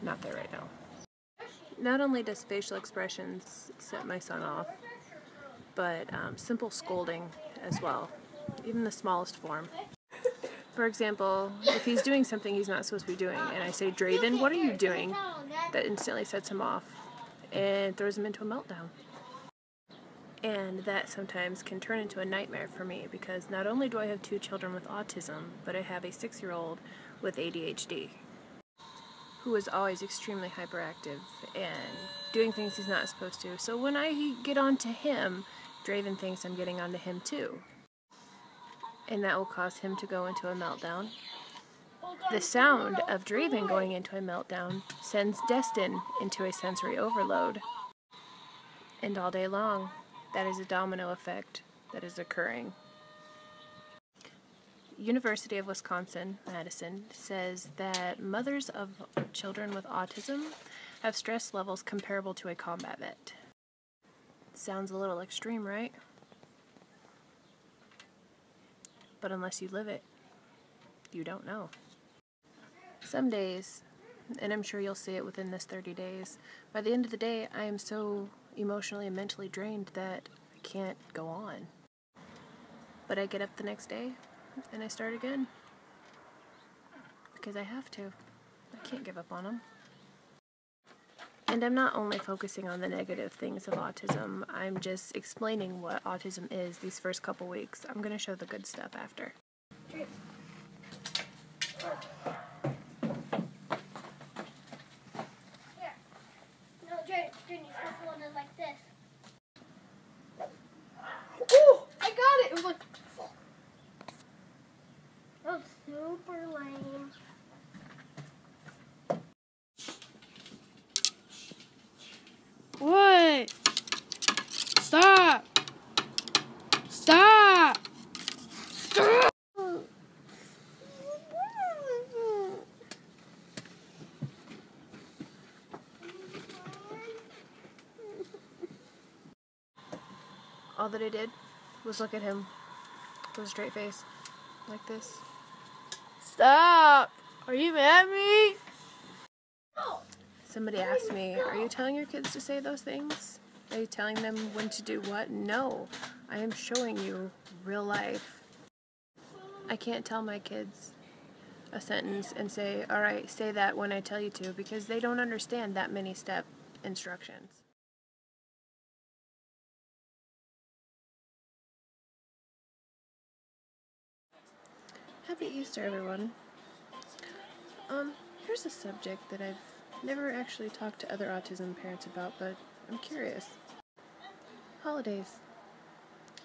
not there right now. Not only does facial expressions set my son off, but simple scolding as well, even the smallest form. For example, if he's doing something he's not supposed to be doing, and I say, "Draven, what are you doing?" that instantly sets him off and throws him into a meltdown. And that sometimes can turn into a nightmare for me, because not only do I have 2 children with autism, but I have a 6-year-old with ADHD, who is always extremely hyperactive and doing things he's not supposed to. So when I get on to him, Draven thinks I'm getting onto him too. And that will cause him to go into a meltdown. The sound of Draven going into a meltdown sends Destin into a sensory overload. And all day long, that is a domino effect that is occurring. University of Wisconsin, Madison, says that mothers of children with autism have stress levels comparable to a combat vet. Sounds a little extreme, right? But unless you live it, you don't know. Some days, and I'm sure you'll see it within this 30 days, by the end of the day, I am so emotionally and mentally drained that I can't go on. But I get up the next day, and I start again. Because I have to. I can't give up on them. And I'm not only focusing on the negative things of autism, I'm just explaining what autism is these first couple weeks. I'm going to show the good stuff after. Here. No, Jane, you're supposed to hold it like this. Oh! I got it! It was like... That was super lame. What? Stop! Stop! Stop! All that I did was look at him with a straight face, like this. Stop! Are you mad at me? Somebody asked me, "Are you telling your kids to say those things? Are you telling them when to do what?" No, I am showing you real life. I can't tell my kids a sentence and say, "All right, say that when I tell you to," because they don't understand that many step instructions. Happy Easter, everyone. Here's a subject that I've never actually talked to other autism parents about, but I'm curious. Holidays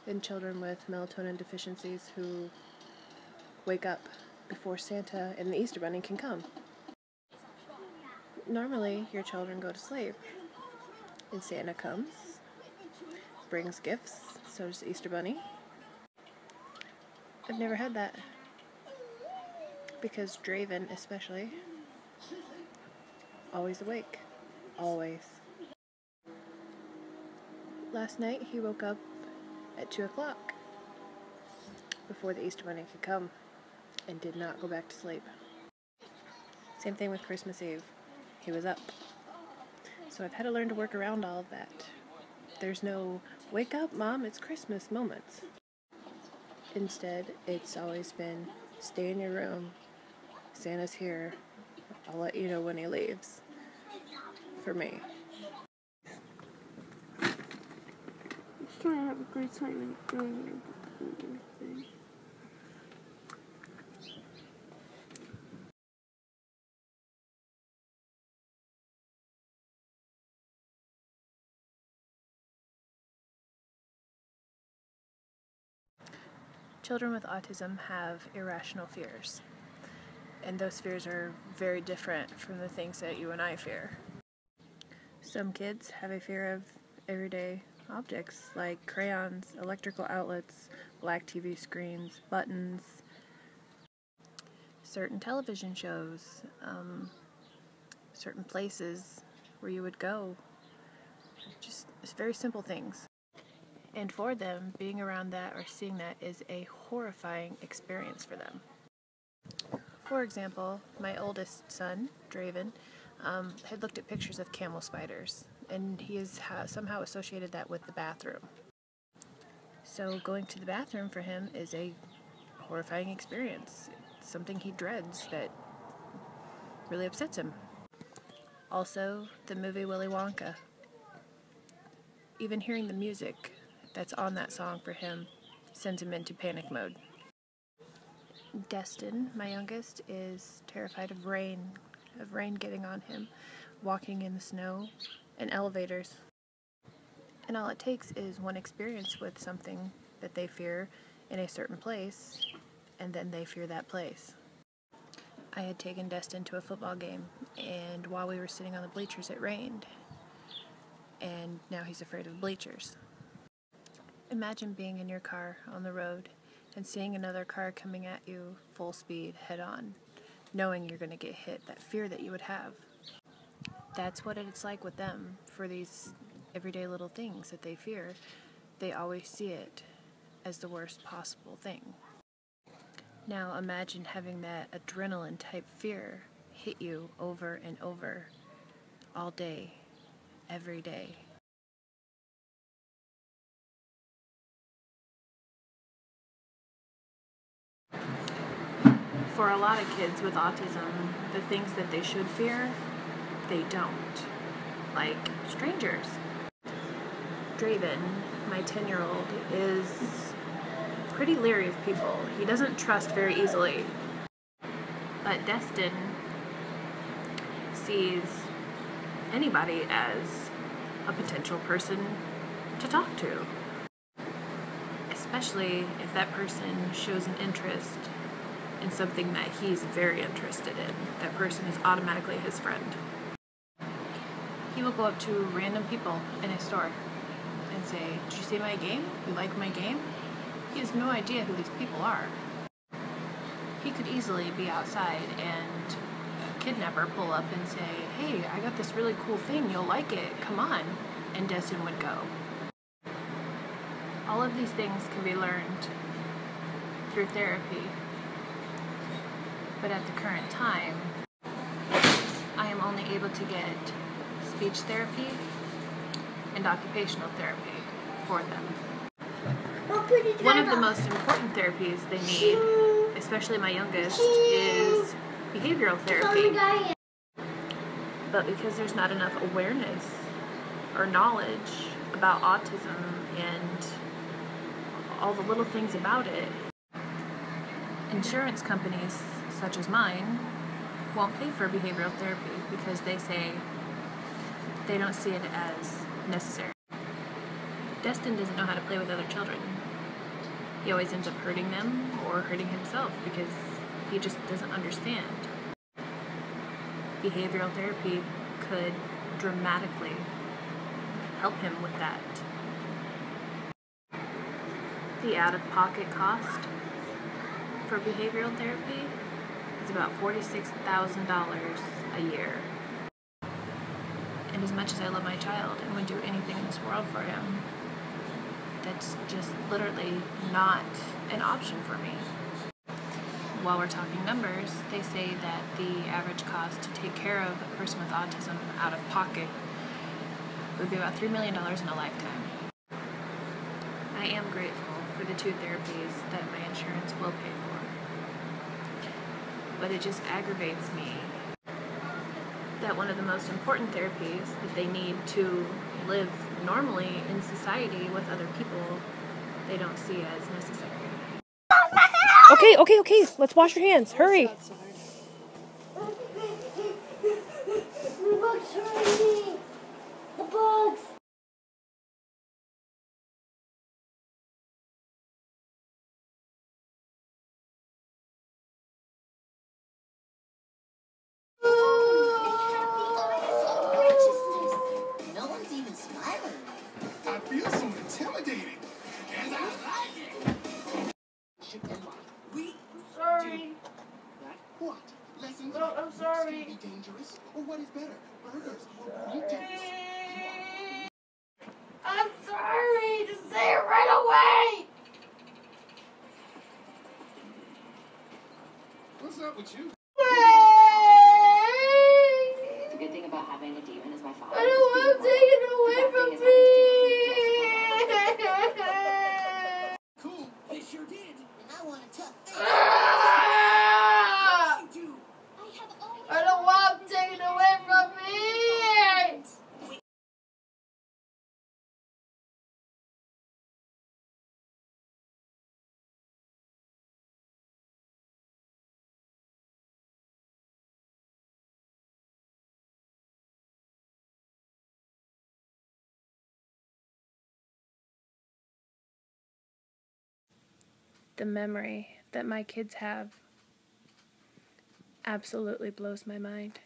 and children with melatonin deficiencies who wake up before Santa and the Easter Bunny can come. Normally, your children go to sleep, and Santa comes, brings gifts, so does the Easter Bunny. I've never had that, because Draven, especially, always awake. Always. Last night, he woke up at 2 o'clock before the Easter Bunny could come and did not go back to sleep. Same thing with Christmas Eve. He was up. So I've had to learn to work around all of that. There's no, "Wake up, Mom, it's Christmas" moments. Instead, it's always been, "Stay in your room. Santa's here. I'll let you know when he leaves." For me. Just trying to have a great time enjoying everything. Children with autism have irrational fears. And those fears are very different from the things that you and I fear. Some kids have a fear of everyday objects like crayons, electrical outlets, black TV screens, buttons, certain television shows, certain places where you would go. Just very simple things. And for them, being around that or seeing that is a horrifying experience for them. For example, my oldest son, Draven, had looked at pictures of camel spiders, and he has somehow associated that with the bathroom. So going to the bathroom for him is a horrifying experience. It's something he dreads that really upsets him. Also, the movie Willy Wonka. Even hearing the music that's on that song for him sends him into panic mode. Destin, my youngest, is terrified of rain getting on him, walking in the snow, and elevators. And all it takes is one experience with something that they fear in a certain place, and then they fear that place. I had taken Destin to a football game, and while we were sitting on the bleachers, it rained. And now he's afraid of bleachers. Imagine being in your car on the road and seeing another car coming at you full speed, head on, knowing you're going to get hit, that fear that you would have. That's what it's like with them. For these everyday little things that they fear, they always see it as the worst possible thing. Now imagine having that adrenaline type fear hit you over and over all day, every day. For a lot of kids with autism, the things that they should fear, they don't. Like strangers. Draven, my 10-year-old, is pretty leery of people. He doesn't trust very easily. But Destin sees anybody as a potential person to talk to. Especially if that person shows an interest in something that he's very interested in. That person is automatically his friend. He will go up to random people in a store and say, "Did you see my game? You like my game?" He has no idea who these people are. He could easily be outside and a kidnapper pull up and say, "Hey, I got this really cool thing, you'll like it, come on," and Destin would go. All of these things can be learned through therapy. But at the current time, I am only able to get speech therapy and occupational therapy for them. One of the most important therapies they need, especially my youngest, is behavioral therapy. But because there's not enough awareness or knowledge about autism and all the little things about it, insurance companies such as mine won't pay for behavioral therapy because they say they don't see it as necessary. Destin doesn't know how to play with other children. He always ends up hurting them or hurting himself because he just doesn't understand. Behavioral therapy could dramatically help him with that. The out-of-pocket cost for behavioral therapy is about $46,000 a year. And as much as I love my child and would do anything in this world for him, that's just literally not an option for me. While we're talking numbers, they say that the average cost to take care of a person with autism out of pocket would be about $3 million in a lifetime. I am grateful for the 2 therapies that my insurance will pay for. But it just aggravates me that one of the most important therapies that they need to live normally in society with other people, they don't see as necessary. Okay, let's wash your hands, hurry! The bugs hurt me! The bugs! No one's even smiling. I feel so intimidating. And I like it. We Sorry. do that. What? Lessons? No, I'm sorry. Can be dangerous? Or what is better? Burgers or burritos? I'm sorry. Just say it right away. What's up with you? To get The memory that my kids have absolutely blows my mind.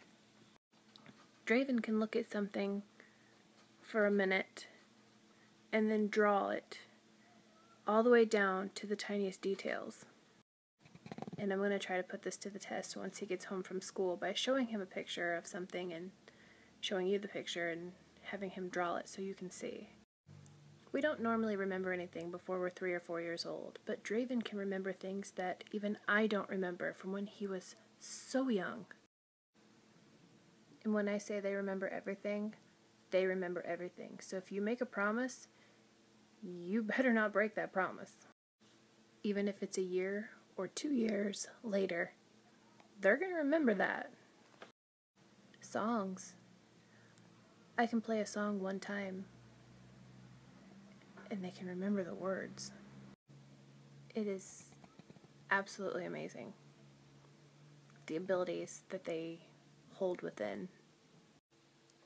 Draven can look at something for a minute and then draw it all the way down to the tiniest details. And I'm going to try to put this to the test once he gets home from school by showing him a picture of something and showing you the picture and having him draw it so you can see. We don't normally remember anything before we're 3 or 4 years old, but Draven can remember things that even I don't remember from when he was so young. And when I say they remember everything, they remember everything. So if you make a promise, you better not break that promise. Even if it's a year or 2 years later, they're going to remember that. Songs. I can play a song one time and they can remember the words. It is absolutely amazing, the abilities that they hold within.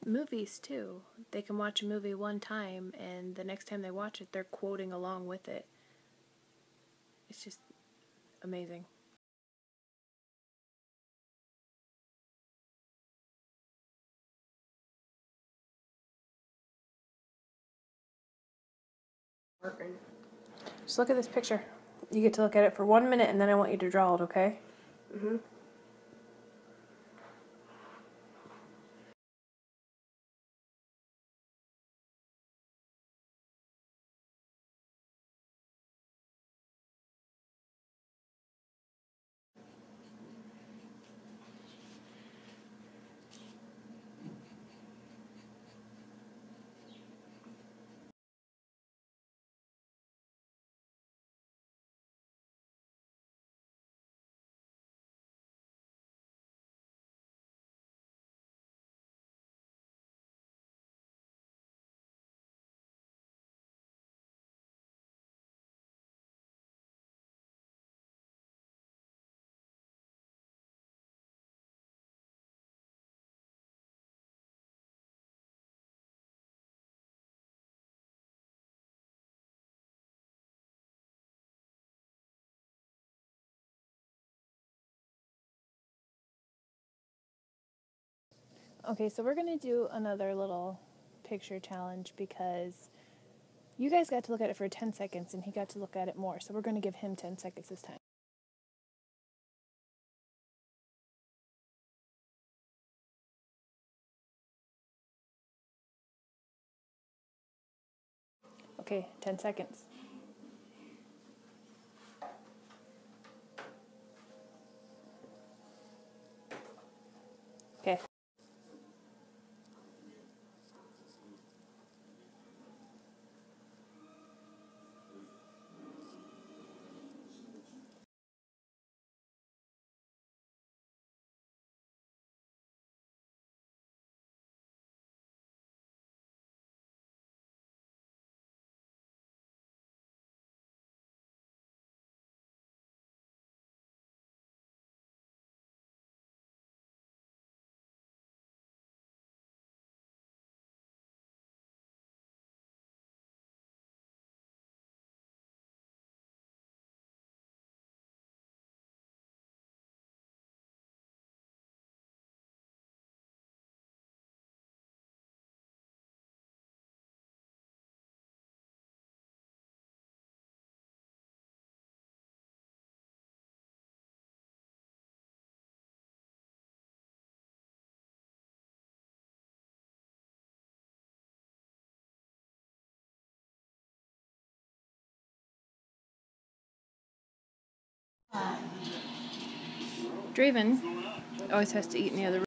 Movies too. They can watch a movie one time and the next time they watch it, they're quoting along with it. It's just amazing. Just look at this picture. You get to look at it for 1 minute and then I want you to draw it, okay? Mm-hmm. Okay, so we're going to do another little picture challenge because you guys got to look at it for 10 seconds and he got to look at it more, so we're going to give him 10 seconds this time. Okay, 10 seconds. Okay. Draven always has to eat in the other room.